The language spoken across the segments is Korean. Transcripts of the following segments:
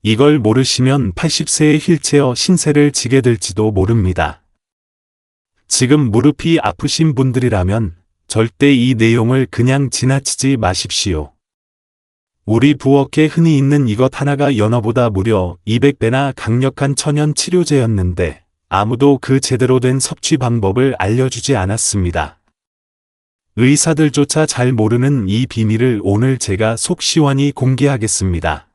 이걸 모르시면 80세의 휠체어 신세를 지게 될지도 모릅니다. 지금 무릎이 아프신 분들이라면 절대 이 내용을 그냥 지나치지 마십시오. 우리 부엌에 흔히 있는 이것 하나가 연어보다 무려 200배나 강력한 천연 치료제였는데 아무도 그 제대로 된 섭취 방법을 알려주지 않았습니다. 의사들조차 잘 모르는 이 비밀을 오늘 제가 속 시원히 공개하겠습니다.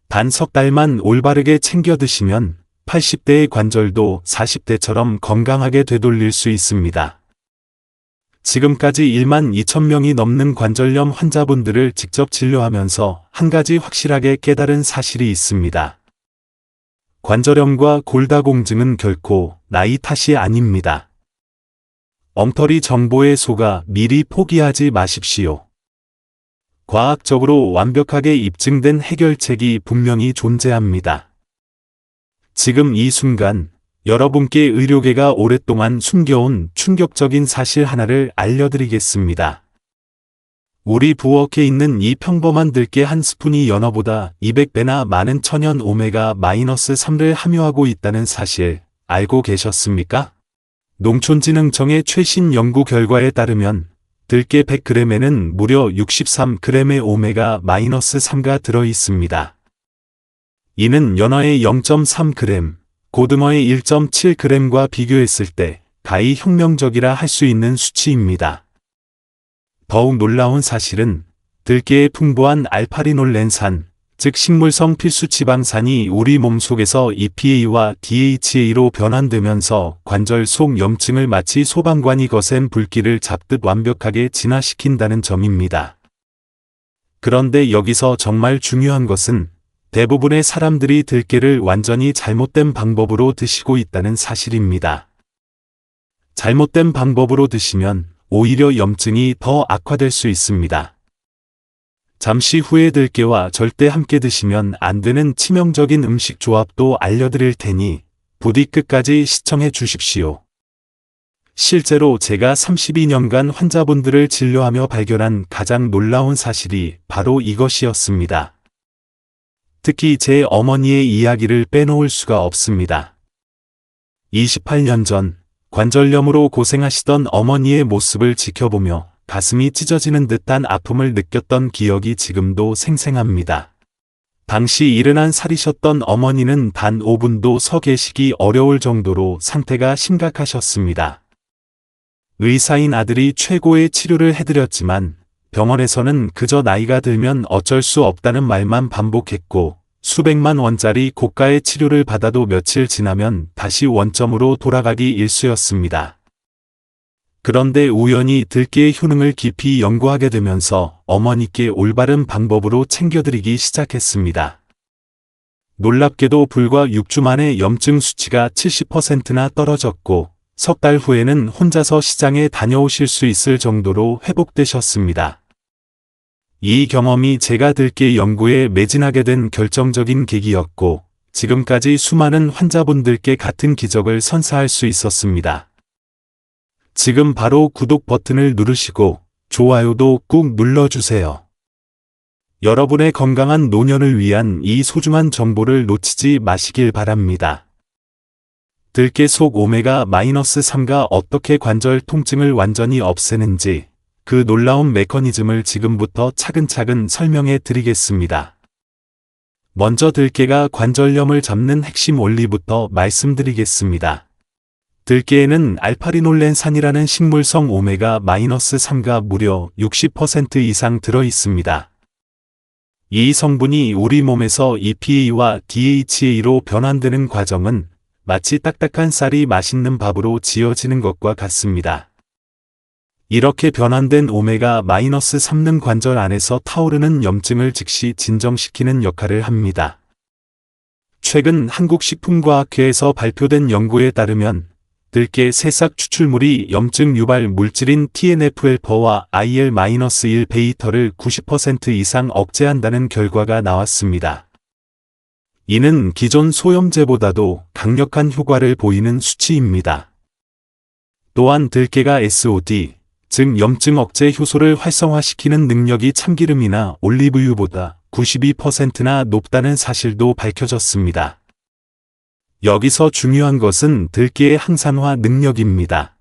단 석 달만 올바르게 챙겨 드시면 80대의 관절도 40대처럼 건강하게 되돌릴 수 있습니다. 지금까지 1만 2천 명이 넘는 관절염 환자분들을 직접 진료하면서 한 가지 확실하게 깨달은 사실이 있습니다. 관절염과 골다공증은 결코 나이 탓이 아닙니다. 엉터리 정보에 속아 미리 포기하지 마십시오. 과학적으로 완벽하게 입증된 해결책이 분명히 존재합니다. 지금 이 순간 여러분께 의료계가 오랫동안 숨겨온 충격적인 사실 하나를 알려드리겠습니다. 우리 부엌에 있는 이 평범한 들깨 한 스푼이 연어보다 200배나 많은 천연 오메가-3를 함유하고 있다는 사실 알고 계셨습니까? 농촌진흥청의 최신 연구 결과에 따르면 들깨 100g에는 무려 63g의 오메가-3가 들어 있습니다. 이는 연어의 0.3g, 고등어의 1.7g과 비교했을 때 가히 혁명적이라 할 수 있는 수치입니다. 더욱 놀라운 사실은 들깨의 풍부한 알파리놀렌산, 즉 식물성 필수 지방산이 우리 몸속에서 EPA와 DHA로 변환되면서 관절 속 염증을 마치 소방관이 거센 불길을 잡듯 완벽하게 진화시킨다는 점입니다. 그런데 여기서 정말 중요한 것은 대부분의 사람들이 들깨를 완전히 잘못된 방법으로 드시고 있다는 사실입니다. 잘못된 방법으로 드시면 오히려 염증이 더 악화될 수 있습니다. 잠시 후에 들깨와 절대 함께 드시면 안 되는 치명적인 음식 조합도 알려드릴 테니 부디 끝까지 시청해 주십시오. 실제로 제가 32년간 환자분들을 진료하며 발견한 가장 놀라운 사실이 바로 이것이었습니다. 특히 제 어머니의 이야기를 빼놓을 수가 없습니다. 28년 전 관절염으로 고생하시던 어머니의 모습을 지켜보며 가슴이 찢어지는 듯한 아픔을 느꼈던 기억이 지금도 생생합니다. 당시 71살이셨던 어머니는 단 5분도 서 계시기 어려울 정도로 상태가 심각하셨습니다. 의사인 아들이 최고의 치료를 해드렸지만 병원에서는 그저 나이가 들면 어쩔 수 없다는 말만 반복했고 수백만 원짜리 고가의 치료를 받아도 며칠 지나면 다시 원점으로 돌아가기 일쑤였습니다. 그런데 우연히 들깨의 효능을 깊이 연구하게 되면서 어머니께 올바른 방법으로 챙겨드리기 시작했습니다. 놀랍게도 불과 6주 만에 염증 수치가 70%나 떨어졌고 석 달 후에는 혼자서 시장에 다녀오실 수 있을 정도로 회복되셨습니다. 이 경험이 제가 들깨 연구에 매진하게 된 결정적인 계기였고 지금까지 수많은 환자분들께 같은 기적을 선사할 수 있었습니다. 지금 바로 구독 버튼을 누르시고 좋아요도 꾹 눌러주세요. 여러분의 건강한 노년을 위한 이 소중한 정보를 놓치지 마시길 바랍니다. 들깨 속 오메가-3가 어떻게 관절 통증을 완전히 없애는지 그 놀라운 메커니즘을 지금부터 차근차근 설명해 드리겠습니다. 먼저 들깨가 관절염을 잡는 핵심 원리부터 말씀드리겠습니다. 들깨에는 알파리놀렌산이라는 식물성 오메가-3가 무려 60% 이상 들어 있습니다. 이 성분이 우리 몸에서 EPA와 DHA로 변환되는 과정은 마치 딱딱한 쌀이 맛있는 밥으로 지어지는 것과 같습니다. 이렇게 변환된 오메가-3는 관절 안에서 타오르는 염증을 즉시 진정시키는 역할을 합니다. 최근 한국식품과학회에서 발표된 연구에 따르면 들깨 새싹 추출물이 염증 유발 물질인 TNF-알파와 IL-1베이터를 90% 이상 억제한다는 결과가 나왔습니다. 이는 기존 소염제보다도 강력한 효과를 보이는 수치입니다. 또한 들깨가 SOD, 즉 염증 억제 효소를 활성화시키는 능력이 참기름이나 올리브유보다 92%나 높다는 사실도 밝혀졌습니다. 여기서 중요한 것은 들깨의 항산화 능력입니다.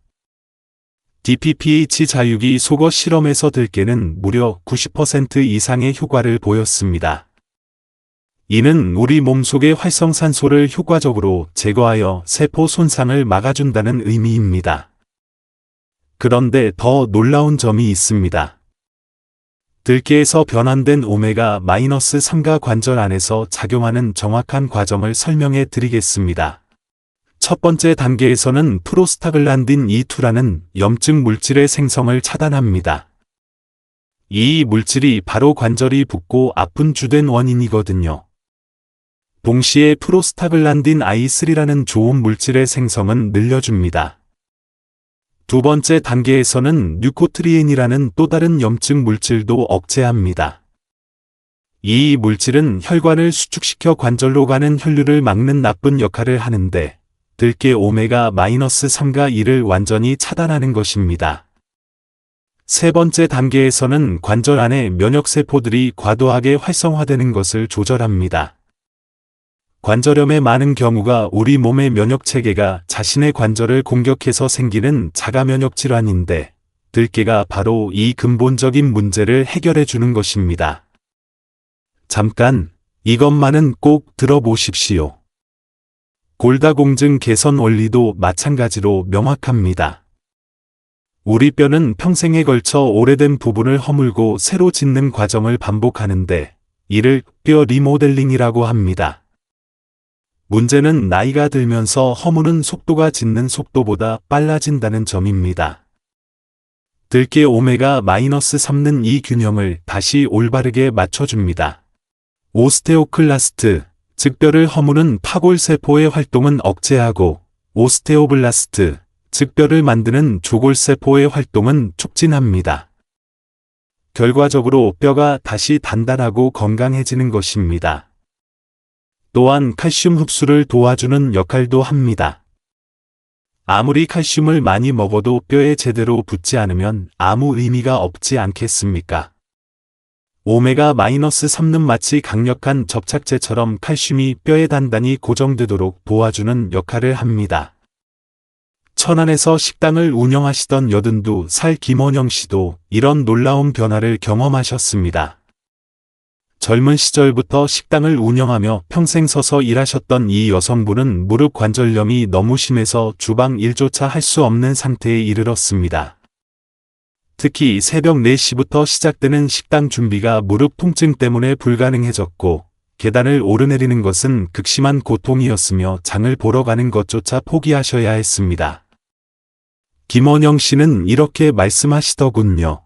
DPPH 자유기 속어 실험에서 들깨는 무려 90% 이상의 효과를 보였습니다. 이는 우리 몸속의 활성산소를 효과적으로 제거하여 세포 손상을 막아준다는 의미입니다. 그런데 더 놀라운 점이 있습니다. 들깨에서 변환된 오메가-3가 관절 안에서 작용하는 정확한 과정을 설명해 드리겠습니다. 첫 번째 단계에서는 프로스타글란딘 E2라는 염증 물질의 생성을 차단합니다. 이 물질이 바로 관절이 붓고 아픈 주된 원인이거든요. 동시에 프로스타글란딘 I3라는 좋은 물질의 생성은 늘려줍니다. 두 번째 단계에서는 류코트리엔이라는 또 다른 염증 물질도 억제합니다. 이 물질은 혈관을 수축시켜 관절로 가는 혈류를 막는 나쁜 역할을 하는데 들깨 오메가-3가 이를 완전히 차단하는 것입니다. 세 번째 단계에서는 관절 안의 면역세포들이 과도하게 활성화되는 것을 조절합니다. 관절염의 많은 경우가 우리 몸의 면역체계가 자신의 관절을 공격해서 생기는 자가면역 질환인데 들깨가 바로 이 근본적인 문제를 해결해 주는 것입니다. 잠깐, 이것만은 꼭 들어보십시오. 골다공증 개선 원리도 마찬가지로 명확합니다. 우리 뼈는 평생에 걸쳐 오래된 부분을 허물고 새로 짓는 과정을 반복하는데 이를 뼈 리모델링이라고 합니다. 문제는 나이가 들면서 허무는 속도가 짓는 속도보다 빨라진다는 점입니다. 들깨 오메가-3는 이 균형을 다시 올바르게 맞춰줍니다. 오스테오클라스트, 즉 뼈를 허무는 파골세포의 활동은 억제하고 오스테오블라스트, 즉 뼈를 만드는 조골세포의 활동은 촉진합니다. 결과적으로 뼈가 다시 단단하고 건강해지는 것입니다. 또한 칼슘 흡수를 도와주는 역할도 합니다. 아무리 칼슘을 많이 먹어도 뼈에 제대로 붙지 않으면 아무 의미가 없지 않겠습니까? 오메가-3는 마치 강력한 접착제처럼 칼슘이 뼈에 단단히 고정되도록 도와주는 역할을 합니다. 천안에서 식당을 운영하시던 82살 김원영 씨도 이런 놀라운 변화를 경험하셨습니다. 젊은 시절부터 식당을 운영하며 평생 서서 일하셨던 이 여성분은 무릎 관절염이 너무 심해서 주방 일조차 할 수 없는 상태에 이르렀습니다. 특히 새벽 4시부터 시작되는 식당 준비가 무릎 통증 때문에 불가능해졌고 계단을 오르내리는 것은 극심한 고통이었으며 장을 보러 가는 것조차 포기하셔야 했습니다. 김원영 씨는 이렇게 말씀하시더군요.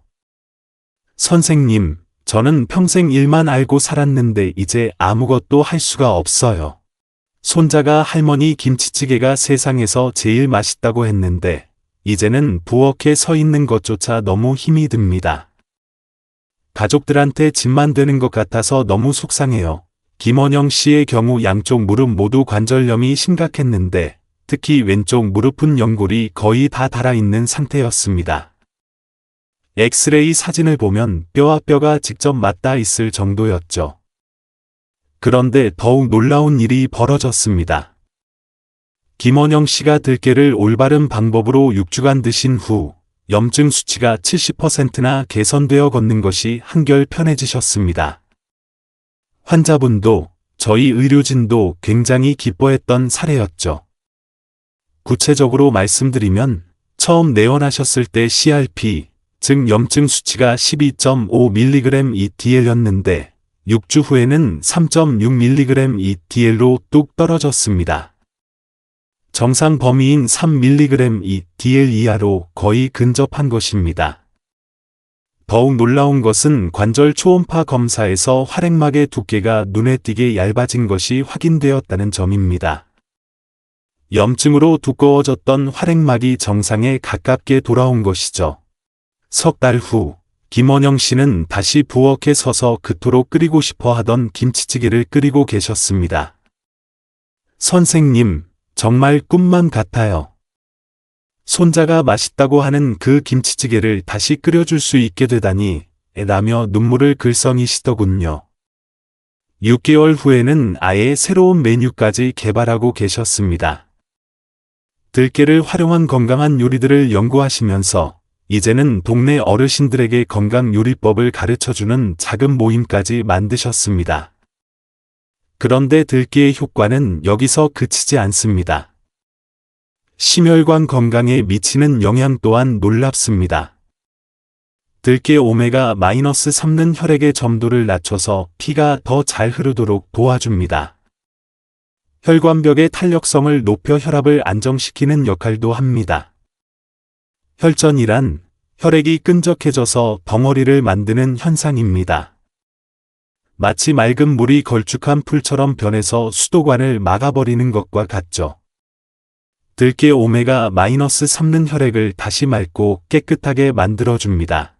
선생님, 저는 평생 일만 알고 살았는데 이제 아무것도 할 수가 없어요. 손자가 할머니 김치찌개가 세상에서 제일 맛있다고 했는데 이제는 부엌에 서 있는 것조차 너무 힘이 듭니다. 가족들한테 짐만 되는 것 같아서 너무 속상해요. 김원영 씨의 경우 양쪽 무릎 모두 관절염이 심각했는데 특히 왼쪽 무릎은 연골이 거의 다 닳아있는 상태였습니다. 엑스레이 사진을 보면 뼈와 뼈가 직접 맞닿아 있을 정도였죠. 그런데 더욱 놀라운 일이 벌어졌습니다. 김원영 씨가 들깨를 올바른 방법으로 6주간 드신 후 염증 수치가 70%나 개선되어 걷는 것이 한결 편해지셨습니다. 환자분도 저희 의료진도 굉장히 기뻐했던 사례였죠. 구체적으로 말씀드리면 처음 내원하셨을 때 CRP, 즉 염증 수치가 12.5mg/dl였는데 6주 후에는 3.6mg/dl로 뚝 떨어졌습니다. 정상 범위인 3mg/dl 이하로 거의 근접한 것입니다. 더욱 놀라운 것은 관절 초음파 검사에서 활액막의 두께가 눈에 띄게 얇아진 것이 확인되었다는 점입니다. 염증으로 두꺼워졌던 활액막이 정상에 가깝게 돌아온 것이죠. 석 달 후, 김원영 씨는 다시 부엌에 서서 그토록 끓이고 싶어 하던 김치찌개를 끓이고 계셨습니다. 선생님, 정말 꿈만 같아요. 손자가 맛있다고 하는 그 김치찌개를 다시 끓여줄 수 있게 되다니, 라며 눈물을 글썽이시더군요. 6개월 후에는 아예 새로운 메뉴까지 개발하고 계셨습니다. 들깨를 활용한 건강한 요리들을 연구하시면서 이제는 동네 어르신들에게 건강 요리법을 가르쳐주는 작은 모임까지 만드셨습니다. 그런데 들깨의 효과는 여기서 그치지 않습니다. 심혈관 건강에 미치는 영향 또한 놀랍습니다. 들깨 오메가-3는 혈액의 점도를 낮춰서 피가 더 잘 흐르도록 도와줍니다. 혈관벽의 탄력성을 높여 혈압을 안정시키는 역할도 합니다. 혈전이란 혈액이 끈적해져서 덩어리를 만드는 현상입니다. 마치 맑은 물이 걸쭉한 풀처럼 변해서 수도관을 막아버리는 것과 같죠. 들깨 오메가-3는 혈액을 다시 맑고 깨끗하게 만들어줍니다.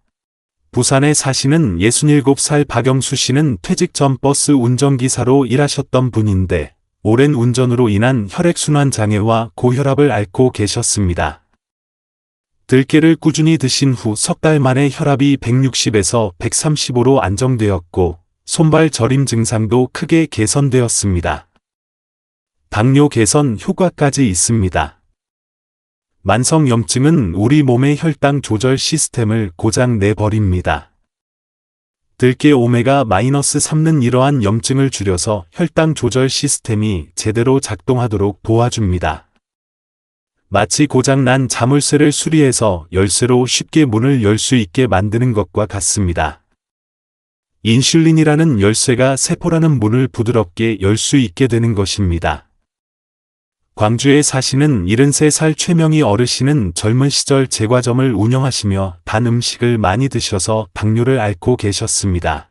부산에 사시는 67살 박영수 씨는 퇴직 전 버스 운전기사로 일하셨던 분인데 오랜 운전으로 인한 혈액순환 장애와 고혈압을 앓고 계셨습니다. 들깨를 꾸준히 드신 후 석 달 만에 혈압이 160에서 135로 안정되었고 손발 저림 증상도 크게 개선되었습니다. 당뇨 개선 효과까지 있습니다. 만성염증은 우리 몸의 혈당 조절 시스템을 고장 내버립니다. 들깨 오메가-3는 이러한 염증을 줄여서 혈당 조절 시스템이 제대로 작동하도록 도와줍니다. 마치 고장난 자물쇠를 수리해서 열쇠로 쉽게 문을 열 수 있게 만드는 것과 같습니다. 인슐린이라는 열쇠가 세포라는 문을 부드럽게 열 수 있게 되는 것입니다. 광주에 사시는 73살 최명희 어르신은 젊은 시절 제과점을 운영하시며 단 음식을 많이 드셔서 당뇨를 앓고 계셨습니다.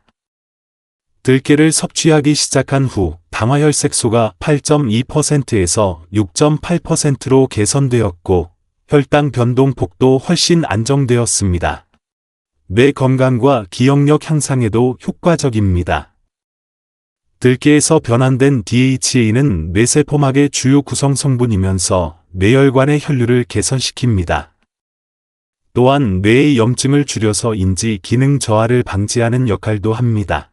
들깨를 섭취하기 시작한 후 당화혈색소가 8.2%에서 6.8%로 개선되었고 혈당 변동폭도 훨씬 안정되었습니다. 뇌 건강과 기억력 향상에도 효과적입니다. 들깨에서 변환된 DHA는 뇌세포막의 주요 구성 성분이면서 뇌혈관의 혈류를 개선시킵니다. 또한 뇌의 염증을 줄여서 인지 기능 저하를 방지하는 역할도 합니다.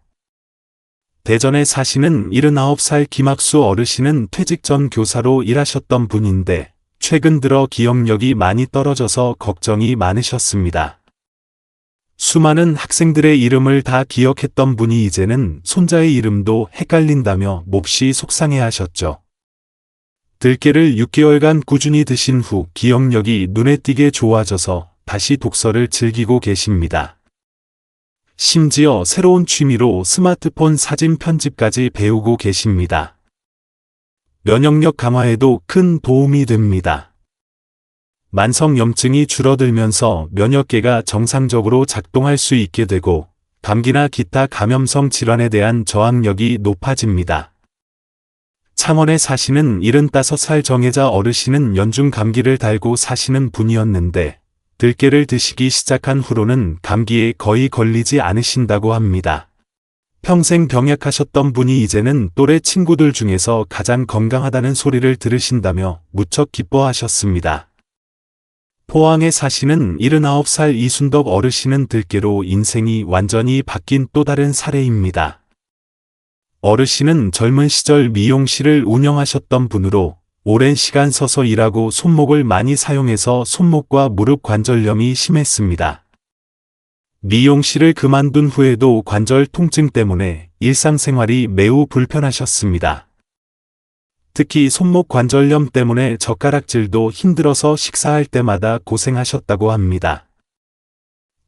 대전에 사시는 79살 김학수 어르신은 퇴직 전 교사로 일하셨던 분인데 최근 들어 기억력이 많이 떨어져서 걱정이 많으셨습니다. 수많은 학생들의 이름을 다 기억했던 분이 이제는 손자의 이름도 헷갈린다며 몹시 속상해하셨죠. 들깨를 6개월간 꾸준히 드신 후 기억력이 눈에 띄게 좋아져서 다시 독서를 즐기고 계십니다. 심지어 새로운 취미로 스마트폰 사진 편집까지 배우고 계십니다. 면역력 강화에도 큰 도움이 됩니다. 만성염증이 줄어들면서 면역계가 정상적으로 작동할 수 있게 되고 감기나 기타 감염성 질환에 대한 저항력이 높아집니다. 창원에 사시는 75살 정혜자 어르신은 연중 감기를 달고 사시는 분이었는데 들깨를 드시기 시작한 후로는 감기에 거의 걸리지 않으신다고 합니다. 평생 병약하셨던 분이 이제는 또래 친구들 중에서 가장 건강하다는 소리를 들으신다며 무척 기뻐하셨습니다. 포항에 사시는 79살 이순덕 어르신은 들깨로 인생이 완전히 바뀐 또 다른 사례입니다. 어르신은 젊은 시절 미용실을 운영하셨던 분으로 오랜 시간 서서 일하고 손목을 많이 사용해서 손목과 무릎 관절염이 심했습니다. 미용실을 그만둔 후에도 관절 통증 때문에 일상생활이 매우 불편하셨습니다. 특히 손목 관절염 때문에 젓가락질도 힘들어서 식사할 때마다 고생하셨다고 합니다.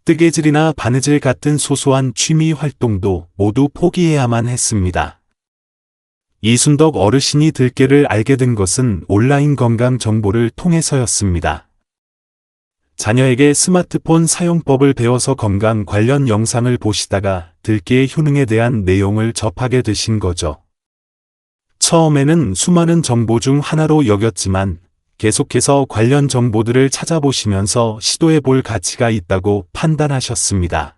뜨개질이나 바느질 같은 소소한 취미 활동도 모두 포기해야만 했습니다. 이순덕 어르신이 들깨를 알게 된 것은 온라인 건강 정보를 통해서였습니다. 자녀에게 스마트폰 사용법을 배워서 건강 관련 영상을 보시다가 들깨의 효능에 대한 내용을 접하게 되신 거죠. 처음에는 수많은 정보 중 하나로 여겼지만 계속해서 관련 정보들을 찾아보시면서 시도해 볼 가치가 있다고 판단하셨습니다.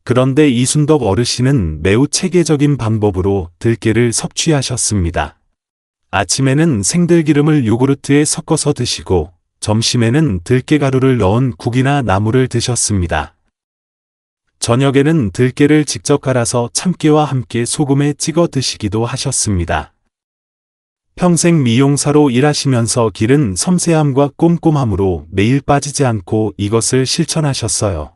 그런데 이순덕 어르신은 매우 체계적인 방법으로 들깨를 섭취하셨습니다. 아침에는 생들기름을 요구르트에 섞어서 드시고 점심에는 들깨가루를 넣은 국이나 나물을 드셨습니다. 저녁에는 들깨를 직접 갈아서 참깨와 함께 소금에 찍어 드시기도 하셨습니다. 평생 미용사로 일하시면서 기른 섬세함과 꼼꼼함으로 매일 빠지지 않고 이것을 실천하셨어요.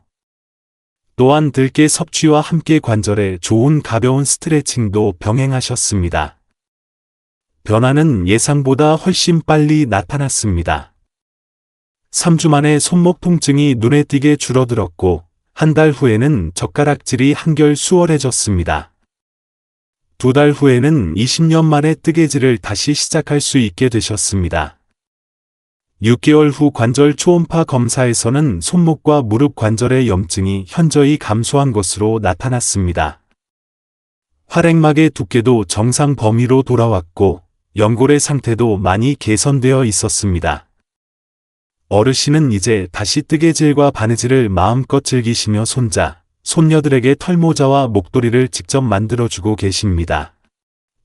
또한 들깨 섭취와 함께 관절에 좋은 가벼운 스트레칭도 병행하셨습니다. 변화는 예상보다 훨씬 빨리 나타났습니다. 3주 만에 손목 통증이 눈에 띄게 줄어들었고, 한 달 후에는 젓가락질이 한결 수월해졌습니다. 2달 후에는 20년 만에 뜨개질을 다시 시작할 수 있게 되셨습니다. 6개월 후 관절 초음파 검사에서는 손목과 무릎 관절의 염증이 현저히 감소한 것으로 나타났습니다. 활액막의 두께도 정상 범위로 돌아왔고, 연골의 상태도 많이 개선되어 있었습니다. 어르신은 이제 다시 뜨개질과 바느질을 마음껏 즐기시며 손자, 손녀들에게 털모자와 목도리를 직접 만들어주고 계십니다.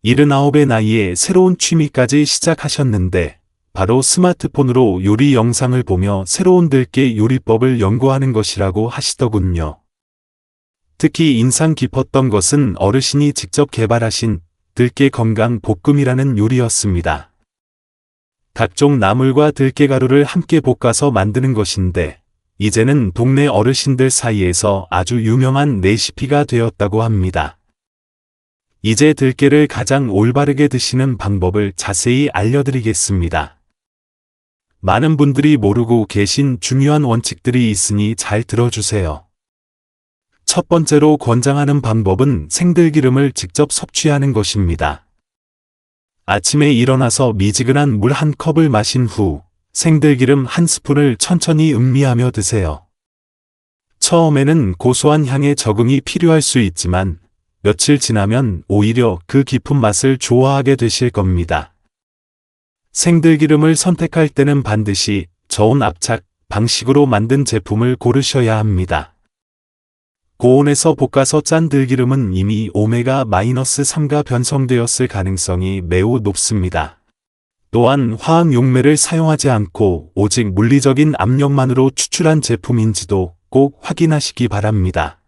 79의 나이에 새로운 취미까지 시작하셨는데 바로 스마트폰으로 요리 영상을 보며 새로운 들깨 요리법을 연구하는 것이라고 하시더군요. 특히 인상 깊었던 것은 어르신이 직접 개발하신 들깨 건강 볶음이라는 요리였습니다. 각종 나물과 들깨가루를 함께 볶아서 만드는 것인데 이제는 동네 어르신들 사이에서 아주 유명한 레시피가 되었다고 합니다. 이제 들깨를 가장 올바르게 드시는 방법을 자세히 알려드리겠습니다. 많은 분들이 모르고 계신 중요한 원칙들이 있으니 잘 들어주세요. 첫 번째로 권장하는 방법은 생들기름을 직접 섭취하는 것입니다. 아침에 일어나서 미지근한 물 한 컵을 마신 후 생들기름 한 스푼을 천천히 음미하며 드세요. 처음에는 고소한 향에 적응이 필요할 수 있지만 며칠 지나면 오히려 그 깊은 맛을 좋아하게 되실 겁니다. 생들기름을 선택할 때는 반드시 저온 압착 방식으로 만든 제품을 고르셔야 합니다. 고온에서 볶아서 짠 들기름은 이미 오메가-3가 변성되었을 가능성이 매우 높습니다. 또한 화학 용매를 사용하지 않고 오직 물리적인 압력만으로 추출한 제품인지도 꼭 확인하시기 바랍니다.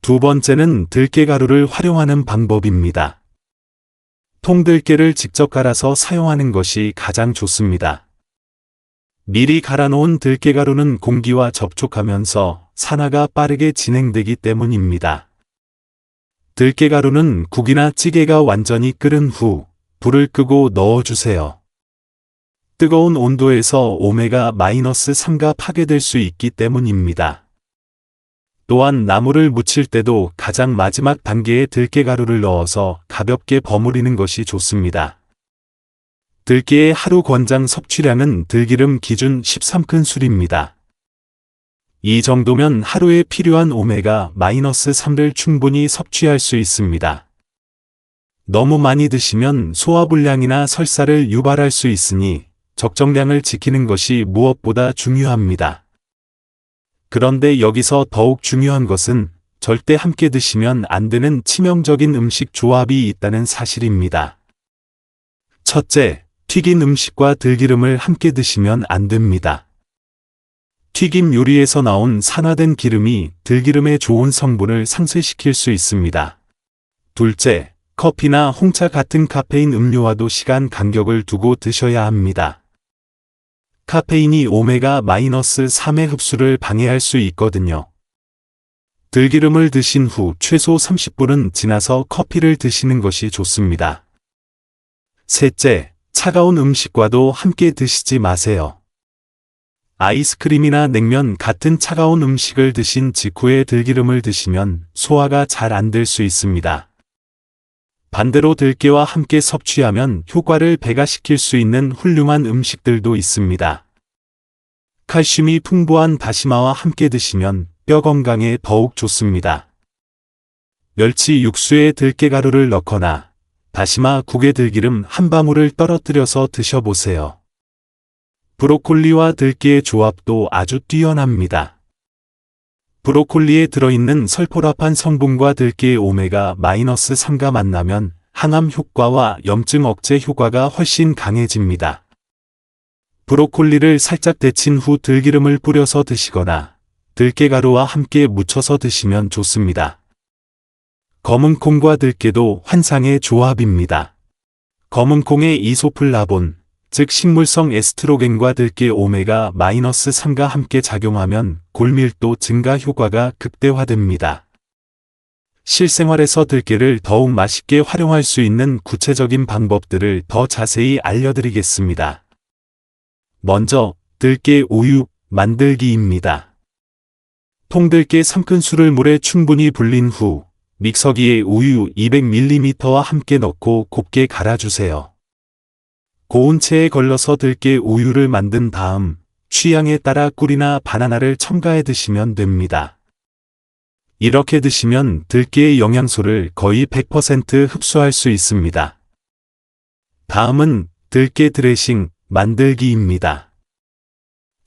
두 번째는 들깨가루를 활용하는 방법입니다. 통들깨를 직접 갈아서 사용하는 것이 가장 좋습니다. 미리 갈아놓은 들깨가루는 공기와 접촉하면서 산화가 빠르게 진행되기 때문입니다. 들깨가루는 국이나 찌개가 완전히 끓은 후 불을 끄고 넣어주세요. 뜨거운 온도에서 오메가-3가 파괴될 수 있기 때문입니다. 또한 나물을 무칠 때도 가장 마지막 단계에 들깨가루를 넣어서 가볍게 버무리는 것이 좋습니다. 들깨의 하루 권장 섭취량은 들기름 기준 13큰술입니다. 이 정도면 하루에 필요한 오메가-3를 충분히 섭취할 수 있습니다. 너무 많이 드시면 소화불량이나 설사를 유발할 수 있으니 적정량을 지키는 것이 무엇보다 중요합니다. 그런데 여기서 더욱 중요한 것은 절대 함께 드시면 안 되는 치명적인 음식 조합이 있다는 사실입니다. 첫째, 튀긴 음식과 들기름을 함께 드시면 안 됩니다. 튀김 요리에서 나온 산화된 기름이 들기름의 좋은 성분을 상쇄시킬 수 있습니다. 둘째, 커피나 홍차 같은 카페인 음료와도 시간 간격을 두고 드셔야 합니다. 카페인이 오메가-3의 흡수를 방해할 수 있거든요. 들기름을 드신 후 최소 30분은 지나서 커피를 드시는 것이 좋습니다. 셋째, 차가운 음식과도 함께 드시지 마세요. 아이스크림이나 냉면 같은 차가운 음식을 드신 직후에 들기름을 드시면 소화가 잘 안 될 수 있습니다. 반대로 들깨와 함께 섭취하면 효과를 배가시킬 수 있는 훌륭한 음식들도 있습니다. 칼슘이 풍부한 다시마와 함께 드시면 뼈 건강에 더욱 좋습니다. 멸치 육수에 들깨가루를 넣거나 다시마 국에 들기름 한 방울을 떨어뜨려서 드셔보세요. 브로콜리와 들깨의 조합도 아주 뛰어납니다. 브로콜리에 들어있는 설포라판 성분과 들깨의 오메가-3가 만나면 항암 효과와 염증 억제 효과가 훨씬 강해집니다. 브로콜리를 살짝 데친 후 들기름을 뿌려서 드시거나 들깨가루와 함께 무쳐서 드시면 좋습니다. 검은콩과 들깨도 환상의 조합입니다. 검은콩의 이소플라본, 즉 식물성 에스트로겐과 들깨 오메가-3가 함께 작용하면 골밀도 증가 효과가 극대화됩니다. 실생활에서 들깨를 더욱 맛있게 활용할 수 있는 구체적인 방법들을 더 자세히 알려드리겠습니다. 먼저 들깨 우유 만들기입니다. 통들깨 3큰술을 물에 충분히 불린 후 믹서기에 우유 200ml와 함께 넣고 곱게 갈아주세요. 고운 체에 걸러서 들깨 우유를 만든 다음 취향에 따라 꿀이나 바나나를 첨가해 드시면 됩니다. 이렇게 드시면 들깨의 영양소를 거의 100% 흡수할 수 있습니다. 다음은 들깨 드레싱 만들기입니다.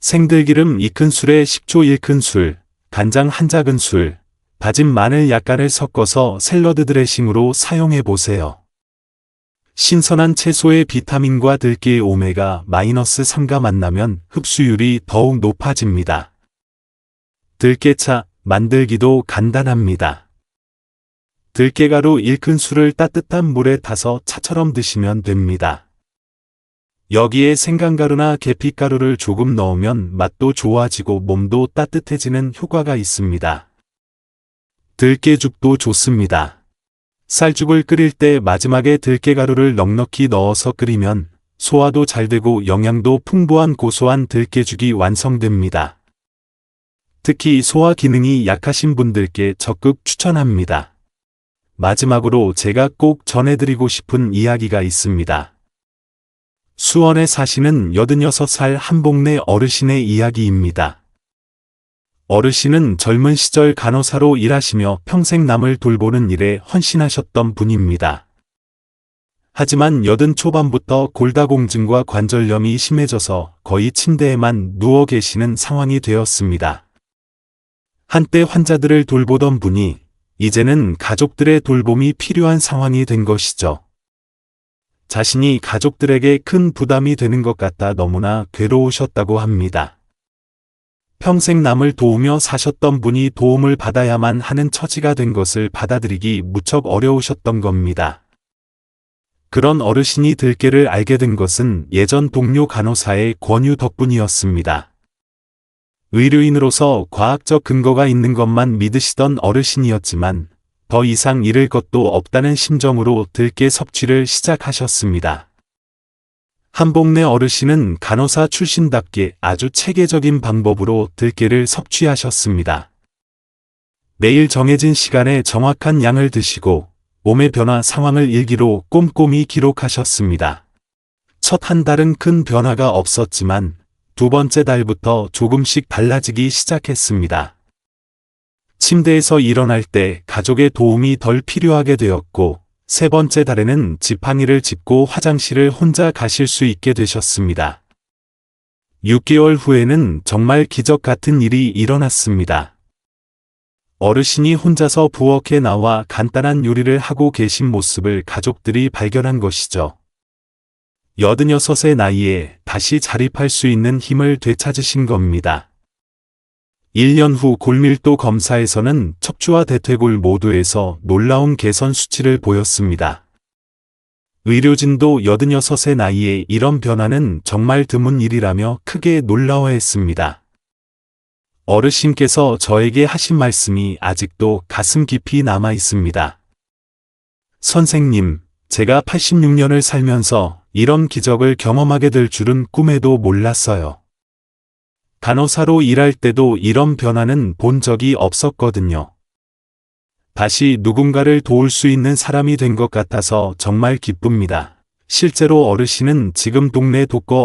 생들기름 2큰술에 식초 1큰술, 간장 1작은술, 다진 마늘 약간을 섞어서 샐러드 드레싱으로 사용해 보세요. 신선한 채소의 비타민과 들깨의 오메가-3가 만나면 흡수율이 더욱 높아집니다. 들깨차 만들기도 간단합니다. 들깨가루 1큰술을 따뜻한 물에 타서 차처럼 드시면 됩니다. 여기에 생강가루나 계피가루를 조금 넣으면 맛도 좋아지고 몸도 따뜻해지는 효과가 있습니다. 들깨죽도 좋습니다. 쌀죽을 끓일 때 마지막에 들깨가루를 넉넉히 넣어서 끓이면 소화도 잘 되고 영양도 풍부한 고소한 들깨죽이 완성됩니다. 특히 소화 기능이 약하신 분들께 적극 추천합니다. 마지막으로 제가 꼭 전해드리고 싶은 이야기가 있습니다. 수원에 사시는 86살 한복내 어르신의 이야기입니다. 어르신은 젊은 시절 간호사로 일하시며 평생 남을 돌보는 일에 헌신하셨던 분입니다. 하지만 80 초반부터 골다공증과 관절염이 심해져서 거의 침대에만 누워 계시는 상황이 되었습니다. 한때 환자들을 돌보던 분이 이제는 가족들의 돌봄이 필요한 상황이 된 것이죠. 자신이 가족들에게 큰 부담이 되는 것 같아 너무나 괴로우셨다고 합니다. 평생 남을 도우며 사셨던 분이 도움을 받아야만 하는 처지가 된 것을 받아들이기 무척 어려우셨던 겁니다. 그런 어르신이 들깨를 알게 된 것은 예전 동료 간호사의 권유 덕분이었습니다. 의료인으로서 과학적 근거가 있는 것만 믿으시던 어르신이었지만 더 이상 잃을 것도 없다는 심정으로 들깨 섭취를 시작하셨습니다. 한복내 어르신은 간호사 출신답게 아주 체계적인 방법으로 들깨를 섭취하셨습니다. 매일 정해진 시간에 정확한 양을 드시고 몸의 변화 상황을 일기로 꼼꼼히 기록하셨습니다. 첫 한 달은 큰 변화가 없었지만 두 번째 달부터 조금씩 달라지기 시작했습니다. 침대에서 일어날 때 가족의 도움이 덜 필요하게 되었고 세 번째 달에는 지팡이를 짚고 화장실을 혼자 가실 수 있게 되셨습니다. 6개월 후에는 정말 기적 같은 일이 일어났습니다. 어르신이 혼자서 부엌에 나와 간단한 요리를 하고 계신 모습을 가족들이 발견한 것이죠. 86의 나이에 다시 자립할 수 있는 힘을 되찾으신 겁니다. 1년 후 골밀도 검사에서는 척추와 대퇴골 모두에서 놀라운 개선 수치를 보였습니다. 의료진도 86의 나이에 이런 변화는 정말 드문 일이라며 크게 놀라워했습니다. 어르신께서 저에게 하신 말씀이 아직도 가슴 깊이 남아 있습니다. 선생님, 제가 86년을 살면서 이런 기적을 경험하게 될 줄은 꿈에도 몰랐어요. 간호사로 일할 때도 이런 변화는 본 적이 없었거든요. 다시 누군가를 도울 수 있는 사람이 된 것 같아서 정말 기쁩니다. 실제로 어르신은 지금 동네 독거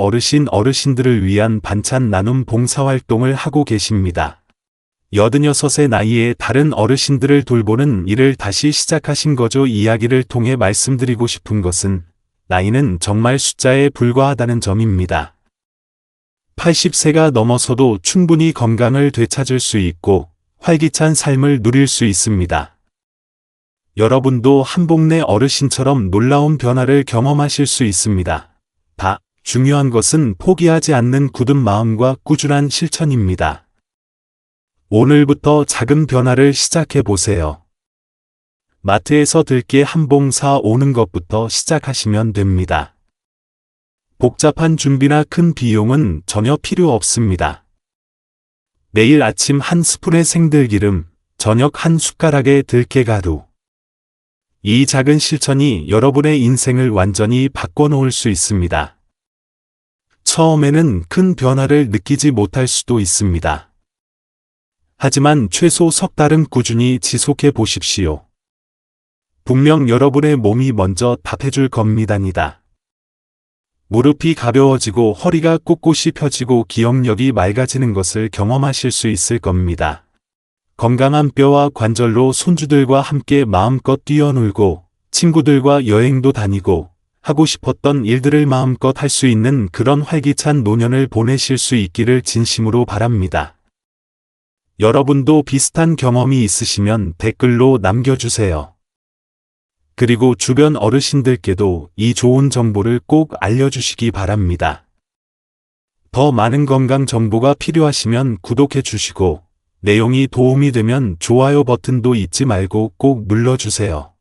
어르신들을 위한 반찬 나눔 봉사활동을 하고 계십니다. 86의 나이에 다른 어르신들을 돌보는 일을 다시 시작하신 거죠. 이야기를 통해 말씀드리고 싶은 것은 나이는 정말 숫자에 불과하다는 점입니다. 80세가 넘어서도 충분히 건강을 되찾을 수 있고 활기찬 삶을 누릴 수 있습니다. 여러분도 한복내 어르신처럼 놀라운 변화를 경험하실 수 있습니다. 중요한 것은 포기하지 않는 굳은 마음과 꾸준한 실천입니다. 오늘부터 작은 변화를 시작해 보세요. 마트에서 들깨 한 봉 사 오는 것부터 시작하시면 됩니다. 복잡한 준비나 큰 비용은 전혀 필요 없습니다. 매일 아침 한 스푼의 생들기름, 저녁 한 숟가락의 들깨가루. 이 작은 실천이 여러분의 인생을 완전히 바꿔놓을 수 있습니다. 처음에는 큰 변화를 느끼지 못할 수도 있습니다. 하지만 최소 석 달은 꾸준히 지속해 보십시오. 분명 여러분의 몸이 먼저 답해줄 겁니다니다. 무릎이 가벼워지고 허리가 꼿꼿이 펴지고 기억력이 맑아지는 것을 경험하실 수 있을 겁니다. 건강한 뼈와 관절로 손주들과 함께 마음껏 뛰어놀고 친구들과 여행도 다니고 하고 싶었던 일들을 마음껏 할 수 있는 그런 활기찬 노년을 보내실 수 있기를 진심으로 바랍니다. 여러분도 비슷한 경험이 있으시면 댓글로 남겨주세요. 그리고 주변 어르신들께도 이 좋은 정보를 꼭 알려주시기 바랍니다. 더 많은 건강 정보가 필요하시면 구독해 주시고 내용이 도움이 되면 좋아요 버튼도 잊지 말고 꼭 눌러주세요.